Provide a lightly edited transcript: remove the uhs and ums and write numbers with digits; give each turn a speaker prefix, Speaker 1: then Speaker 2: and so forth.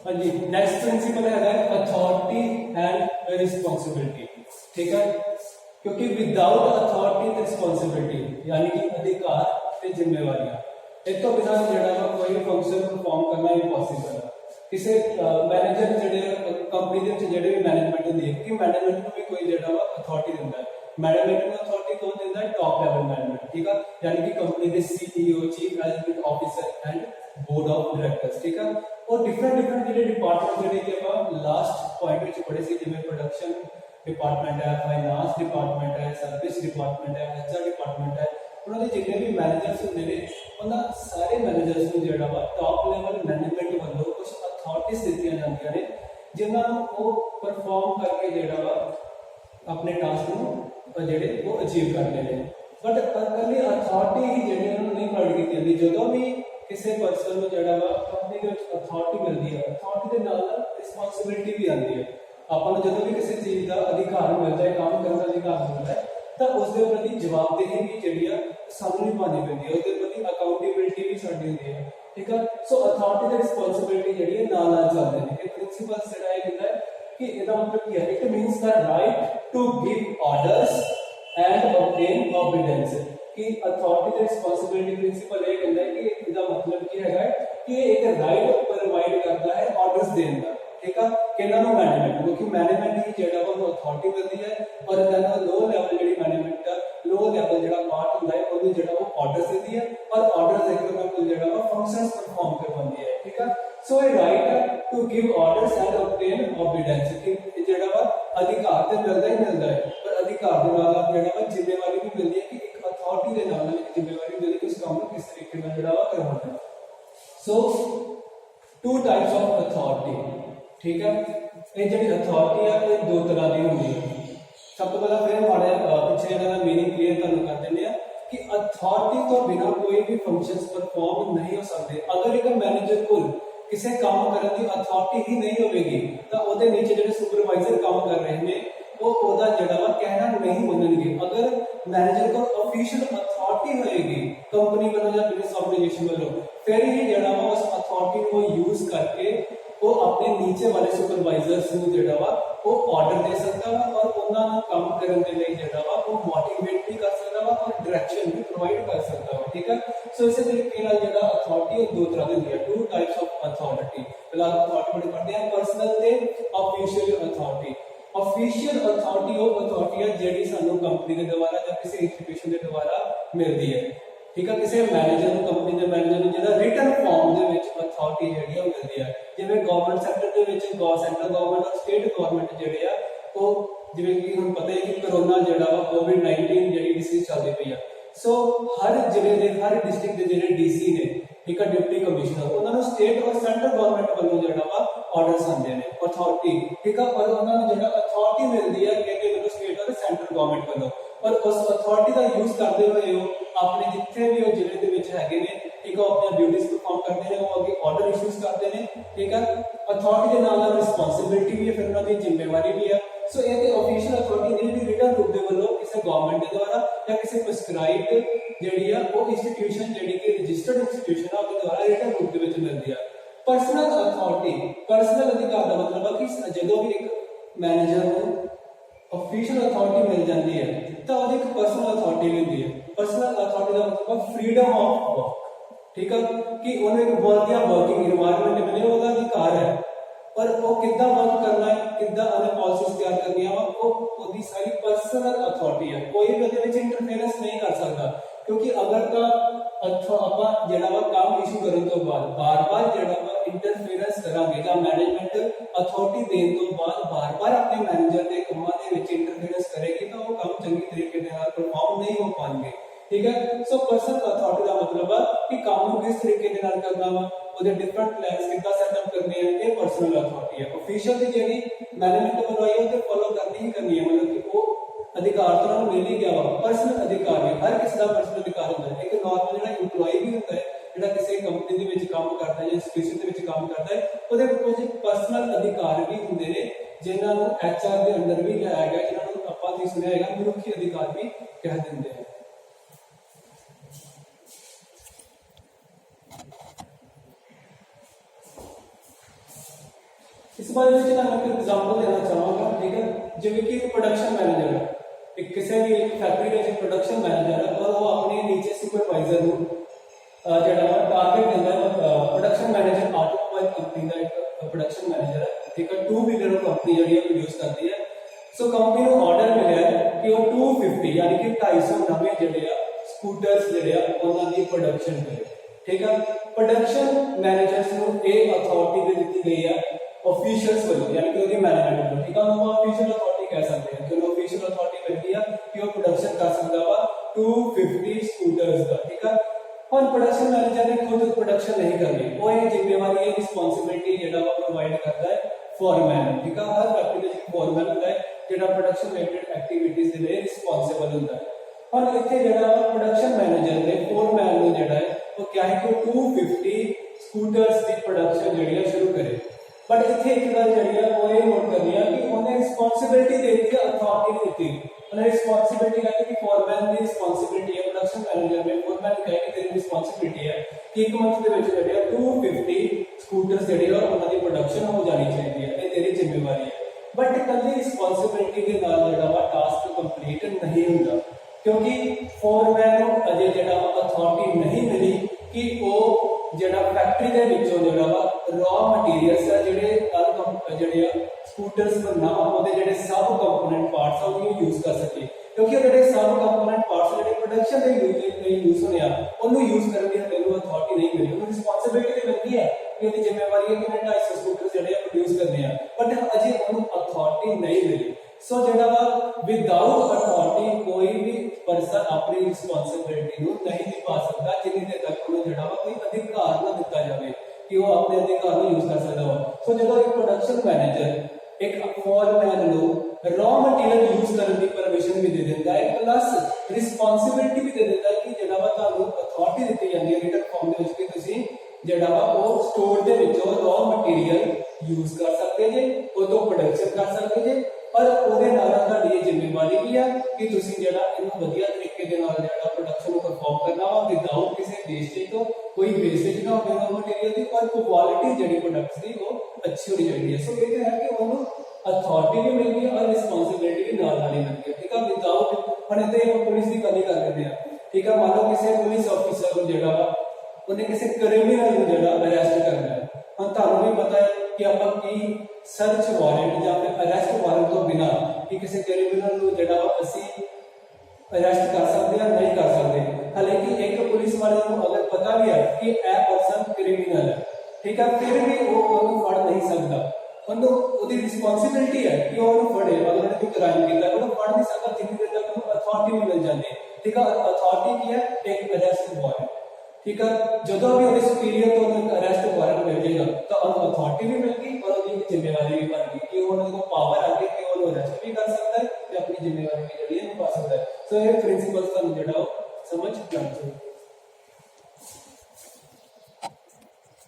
Speaker 1: हाँ जी, next principle है authority and responsibility. ठीक है, क्योंकि विदाउट अथॉरिटी रिस्पॉन्सिबिलिटी यानी कि अधिकार ते जिम्मेवारियां इस तो बिना जो कोई फंक्शन परफॉर्म करना इम्पॉसिबल है। किसी मैनेजर जो कंपनी के भी मैनेजमेंट होंगी है कि मैनेजमेंट को भी कोई जो अथॉरिटी दिता है। मैनेजमेंट को अथॉरिटी कौन दिता है? Top level management. ठीक है, यानी कि कंपनी के CEO, chief executive officer and board of directors. ठीक है, और डिफरेंट जो डिपार्टमेंट जो लास्ट पॉइंट में पढ़े थे, जिवें प्रोडक्शन डिपार्टमेंट है, फाइनांस डिपार्टमेंट है, सर्विस डिपार्टमेंट है, एचआर डिपार्टमेंट है, उन्होंने जितने भी मैनेजर्स होंगे ने उन्होंने सारे मैनेजर्स को जो टॉप लेवल मैनेजमेंट वालों कुछ अथॉरिटीज दी जाती ने जिन्होंने परफॉर्म करके जो अपने टास्क को जो अचीव करते हैं। बट कली अथॉरिटी ही जी नहीं प्रोवाइड की जाती। जो भी किसी परसन को जो कंपनी अथॉरिटी मिलती है, अथॉरिटी के नाल रिस्पॉन्सिबिलिटी भी आती है। आपको जो भी किसी चीज का अधिकार मिलता है, काम करने का अधिकार मिलता है, तो उसके प्रति जवाबदेही भी जी सानू निभानी पैंती है, उसके प्रति अकाउंटेबिलिटी भी साडी होंदी है। ठीक है, सो अथॉरिटी की रिस्पॉन्सिबिलिटी जी नाल चलते हैं। ये प्रिंसिपल जो है कि इसका मतलब क्या है? It means the right to give orders and obtain obedience. कि अथॉरिटी की रिस्पॉन्सिबिलिटी प्रिंसिपल ये कहता है कि इसका मतलब क्या है कि एक राइट प्रोवाइड करता है ऑर्डर्स देने का। ठीक है, किन्ना नु मैनेजमेंट, क्योंकि मैनेजमेंट ही जो अथॉरिटी मिलती है और लो लेवल जी मैनेजमेंट का लो लेवल जो पार्ट होता है वो ऑर्डर्स देती है और ऑर्डर देकर जो फंक्शंस परफॉर्म करवाती है। ठीक है, so a right to give orders and obtain obedience कि जो अधिकार तो मिलता ही मिलता है, पर अधिकार के नाल जो जिम्मेवारी भी मिलती है कि एक अथॉरिटी के नाल जिम्मेवारी मिलती है कि उस काम को किस तरीके से करवाना है। सो टू टाइप्स ऑफ अथॉरिटी। ठीक है, ये जी अथॉरिटी है ये दो तरह की होती है। सब तो पहला फिर हमारे पिछले का मीनिंग क्लियर कर दें कि अथॉरिटी तो बिना कोई भी फंक्शंस परफॉर्म नहीं हो सकते। अगर एक मैनेजर को किसी काम करने की अथॉरिटी ही नहीं होगी तो वो नीचे जो सुपरवाइजर काम कर रहे हैं वो कहना नहीं मानेंगे। अगर मैनेजर को ऑफिशियल अथॉरिटी होगी कंपनी वालों या बिजनेस ऑर्गेनाइजेशन वालों, फिर ही जो उस अथॉरिटी को यूज करके वो अपने नीचे वाले सुपरवाइजर्स को ऑर्डर दे सकता है और उन्होंने काम करने के लिए वो मोटिवेट भी कर सकता है और डायरेक्शन भी प्रोवाइड कर सकता है। ठीक है, सो इस तरीके अथॉरिटी दो तरह की होती है, टू टाइप्स ऑफ अथॉरिटी। पहला अथॉरिटी पढ़ते हैं पर्सनल ते ऑफिशियल अथॉरिटी। ऑफिशियल अथॉरिटी वो अथॉरिटी है जी सानू कंपनी के द्वारा या किसी इंस्टीट्यूशन के द्वारा मिलती है। ठीक है, किसी मैनेजर कंपनी के मैनेजर जो रिटन फॉर्म अथॉरिटी जी मिलती है, जिवें गवर्नमेंट सैक्टर सेंट्रल गवर्नमेंट और स्टेट गवर्नमेंट जो जिवें कि हम पता है कि कोरोना जो कोविड-19 जी डिसीज चलती पई है। सो हर जिले के हर डिस्ट्रिक्ट के जो डीसी ने ठीक है डिप्टी कमिश्नर उन्होंने स्टेट और सेंट्रल गवर्नमेंट वालों जो ऑर्डर्स आते हैं अथॉरिटी। ठीक है, और उन्होंने जो अथॉरिटी मिलती है कि स्टेट और सेंट्रल गवर्नमेंट वालों, और उस अथॉरिटी का यूज करते हुए अपने जिथे भी जिले के है ठीक है अपनी ड्यूटीज परफॉर्म करते हैं, वो आगे ऑर्डर इश्यूज करते हैं। ठीक है, अथॉरिटी के नाल रिस्पॉन्सिबिलिटी भी है, फिर उन्होंने जिम्मेवारी भी है। सो ये ऑफिशियल अथॉरिटी नहीं भी रिटन रूप के वालों किसी गवर्नमेंट के द्वारा या किसी प्रिस्क्राइब्ड जी वो इंस्टीट्यूशन जी कि रजिस्टर्ड इंस्टीट्यूशन है उसके द्वारा रिटन रूप के मिलती है। पर्सनल अथॉरिटी, पर्सनल अधिकार का मतलब है कि जो भी एक मैनेजर को ऑफिशियल अथॉरिटी मिल जाती है तो वो एक पर्सनल अथॉरिटी भी होती है। पर्सनल अथॉरिटी का मतलब फ्रीडम ऑफ वर्क। ठीक है, कि उन्हें एक वर्किंग एनवायरनमेंट मिले वो अधिकार है, पर वो कितना वर्क करना है, कितना उन्हें पॉलिसीज तैयार करनी है, वो सारी पर्सनल अथॉरिटी है। कोई भी उसके इंटरफेरेंस नहीं कर सकता, क्योंकि अगर तो आप जो काम इशू करने तो बाद बार-बार जो इंटरफेरेंस करांगे या मैनेजमेंट अथॉरिटी देने तो बाद बार-बार अपने मैनेजर के कामों के विच इंटरफेरेंस करेगी तो वो काम चंगी तरीके से परफॉर्म नहीं हो पाएंगे। ठीक है, सो पर्सनल अथॉरिटी का मतलब है कि काम को किस तरीके से करना वा, ਉਹਦੇ डिफरेंट प्लान्स कितना सेटअप करने हैं, ये पर्सनल अथॉरिटी है। ऑफिशियल की जी मैनेजमेंट बनवाई है तो फॉलो करनी ही करनी है, मतलब कि वो अधिकार तो उन्होंने मिल ही गया वा। पर्सनल अधिकार है, हर किसी का पर्सनल अधिकार होता है। एक नॉर्मल जो इंप्लॉय भी होता है जो किसी कंपनी के काम करता है या इंस्टीट्यूशन के काम करता है, ਉਹਦੇ कुछ पर्सनल अधिकार भी होंगे ने जिन्होंने एचआर के अंदर भी लिया गया, जिन्होंने आप सुनिया है मनुखी अधिकार भी कह देंगे हैं। इस बारे में मैं एक एग्जांपल देना चाहूँगा, ठीक है। जिਵੇਂ कि प्रोडक्शन मैनेजर है, एक किसी भी एक फैक्ट्री का जो प्रोडक्शन मैनेजर है और वो अपने नीचे सुपरवाइजर को ਜਿਹੜਾ टारगेट ਦਿੰਦਾ है। प्रोडक्शन मैनेजर ऑटोमोबाइल कंपनी का एक प्रोडक्शन मैनेजर है, ठीक है। टू व्हीलर कंपनी जी प्रोड्यूस करती है। सो कंपनी को ऑर्डर मिला है कि वो 250 यानी कि 250 नवे ਜਿਹੜੇ ਸਕੂਟਰਸ ਜਿਹੜੇ उन्होंने प्रोडक्शन करे, ठीक है। प्रोडक्शन मैनेजर्स को एक अथॉरिटी दे दी गई है ऑफिशियल्स वालों, यानी कि ਉਹਦੀ मैनेजमेंट वालों, ठीक है। वो ऑफिशियल अथॉरिटी कह सकते हैं, जो ऑफिशियल अथॉरिटी मिलती है कि वो प्रोडक्शन कर सकता वा 250 स्कूटर्स का, ठीक है। और प्रोडक्शन मैनेजर ने खुद प्रोडक्शन नहीं करनी, वो ये जिम्मेवारी है रिस्पांसिबिलिटी जेड़ा वो प्रोवाइड करता है फॉरमैन, ठीक है। हर फैक्ट्री में फॉरमैन होता है जेड़ा प्रोडक्शन रिलेटेड एक्टिविटीज के लिए रिस्पांसिबल होता है। और इतने जेड़ा प्रोडक्शन मैनेजर ने फोरमैन को जेड़ा है वो क्या है कि 250 स्कूटर्स की प्रोडक्शन जेड़ी है शुरू करे। बट इतने एक गल जेड़ी है वो ये नोट करनी है कि उन्हें रिस्पांसिबिलिटी दे दी, अथॉरिटी दी थी उन्हें रिस्पांसिबिलिटी कहते कि फॉरमैन की रिस्पांसिबिलिटी है, प्रोडक्शन मैनेजर में फॉरमैन कहे कि तेरी रिस्पांसिबिलिटी है कि एक मंथ के विच जेड़ी है 250 स्कूटर्स जेड़ी है उन्हां दी प्रोडक्शन हो जानी चाहिए है, ये तेरी जिम्मेवारी है। बट कल्ली रिस्पांसिबिलिटी के नाल जेड़ा वा टास्क कंप्लीट नहीं होता, क्योंकि फोरमैन को अजे जेड़ा अथॉरिटी नहीं मिली कि वो जेड़ा फैक्ट्री दे विचों जेड़ा वा रॉ मटीरियल्स है जेड़े स्कूटर्स बनना ਉਹਦੇ ਜਿਹੜੇ सब कंपोनेंट पार्ट्स ਆ ਉਹ यूज कर सके, क्योंकि ਜਿਹੜੇ सब कंपोनेंट पार्ट्स ਜਿਹੜੇ प्रोडक्शन ਦੇ यूज होने आ ਉਹਨੂੰ यूज ਕਰਨ ਦੀ ਮੈਨੂੰ अथॉरिटी नहीं मिली। ਉਹਨੂੰ रिस्पांसिबिलिटी ਤੇ ਮਿਲਦੀ ਹੈ कि ਉਹਦੀ ਜ਼ਿੰਮੇਵਾਰੀ ਹੈ कि मैं 250 स्कूटर्स ਜਿਹੜੇ प्रोड्यूस करने आ, बट अजे ਉਹਨੂੰ अथॉरिटी नहीं मिली। सो जेड़ा वा विदाउट अथॉरिटी कोई भी पर्सन अपनी रिस्पांसिबिलिटी ਨੂੰ नहीं निभा सकता जिन्नी देर तक ਉਹਨੂੰ ਜਿਹੜਾ ਵਾ कोई अधिकार ना दिता जाए कि वो अपने अधिकार को यूज कर सकता हो। सो जो एक प्रोडक्शन मैनेजर एक फॉरमैन नो रॉ मटेरियल यूज करने की परमिशन भी दे देता है, प्लस रिस्पांसिबिलिटी भी दे देता है कि जेड़ा वा ਤੁਹਾਨੂੰ अथॉरिटी ਦਿੱਤੀ ਜਾਂਦੀ ਹੈ ਰਿਟਨ ਫਾਰਮ ਦੇ ਵਿੱਚ ਕਿ ਤੁਸੀਂ ਜਿਹੜਾ ਵਾ ਉਹ ਸਟੋਰ ਦੇ ਵਿੱਚੋਂ ਰॉ ਮਟੀਰੀਅਲ ਯੂਜ਼ ਕਰ ਸਕਦੇ ਜੇ, ਉਹ ਤੋਂ ਪ੍ਰੋਡਕਸ਼ਨ ਕਰ ਸਕਦੇ ਜੇ। ਪਰ ਉਹਦੇ ਨਾਲ ਤੁਹਾਡੀ ਇਹ ਜ਼ਿੰਮੇਵਾਰੀ ਵੀ ਆ ਕਿ ਤੁਸੀਂ ਜਿਹੜਾ ਇਹਨੂੰ ਵਧੀਆ ਤਰੀਕੇ ਦੇ ਨਾਲ ਜਿਹੜਾ ਪ੍ਰੋਡਕਸ਼ਨ ਨੂੰ ਪਰਫਾਰਮ ਕਰਨਾ ਵਾ ਵਿਦਆਊਟ ਕਿਸੇ ਵੇਸਟੇਜ ਤੋਂ, ਕੋਈ ਵੇਸਟੇਜ ਨਾ ਹੋਵੇ ਰॉ ਮਟੀਰੀਅਲ ਦੀ, ਔਰ ਕੁਆਲਿਟੀ ਜਿਹੜੀ ਪ੍ਰੋਡਕਟਸ ਦੀ ਉਹ ਅੱਛੀ ਹੋਣੀ ਚਾਹੀਦੀ ਹੈ। ਸੋ ਇਹ ਹੈ ਕਿ ਉਹਨੂੰ अथॉरिटी भी मिलती है और रिस्पांसिबिलिटी भी नाल ही मिलती है, ठीक है। विदाउट हम इतने पुलिस की गल कर लेते हैं, ठीक है। मान लो किसी पुलिस ऑफिसर को जेड़ा वा उन्हें किसी क्रिमिनल को जेड़ा अरेस्ट करना है, हम तुहानू भी पता है कि आपां की सर्च वारंट या फिर अरेस्ट वारंट तो बिना कि किसी क्रिमिनल को जेड़ा वा असीं अरेस्ट कर सकते हैं नहीं कर सकते। हालांकि एक पुलिस वाले को अगर पता भी है कि यह पर्सन क्रिमिनल है, ठीक है, फिर भी वो उन्हें फड़ नहीं सकता। ਉਹਦੀ ਰਿਸਪਾਂਸਿਬਿਲਿਟੀ ਹੈ ਕਿ ਉਹ ਉਹਨੂੰ ਫੜੇ, ਅਗਰ ਉਹਨੇ ਕੋਈ ਕ੍ਰਾਈਮ ਕੀਤਾ ਉਹਨੂੰ ਫੜ ਨਹੀਂ ਸਕਦਾ ਜਿੰਨੀ ਦੇਰ ਤੱਕ ਉਹਨੂੰ ਅਥਾਰਟੀ ਨਹੀਂ ਮਿਲ ਜਾਂਦੀ, ਠੀਕ ਹੈ। ਅਥਾਰਟੀ ਕੀ ਹੈ? ਇੱਕ ਅਰੈਸਟ ਵਾਰੰਟ, ਠੀਕ ਹੈ। ਜਦੋਂ ਵੀ ਉਹਦੇ ਸੁਪੀਰੀਅਰ ਤੋਂ ਉਹਨੂੰ ਅਰੈਸਟ ਵਾਰੰਟ ਮਿਲ ਜਾਏਗਾ ਤਾਂ ਉਹਨੂੰ ਅਥਾਰਟੀ ਵੀ ਮਿਲ ਗਈ ਔਰ ਉਹਦੀ ਜ਼ਿੰਮੇਵਾਰੀ ਵੀ ਬਣ ਗਈ ਕਿ ਉਹਨਾਂ ਕੋਲ ਪਾਵਰ ਆ ਗਈ ਕਿ ਉਹਨੂੰ ਅਰੈਸਟ ਵੀ ਕਰ ਸਕਦਾ ਹੈ ਤੇ ਆਪਣੀ ਜ਼ਿੰਮੇਵਾਰੀ ਵੀ ਜਿਹੜੀ ਹੈ ਨਿਭਾ ਸਕਦਾ ਹੈ। ਸੋ ਇਹ ਪ੍ਰਿੰਸੀਪਲਸ ਤੁਹਾਨੂੰ ਜਿਹੜਾ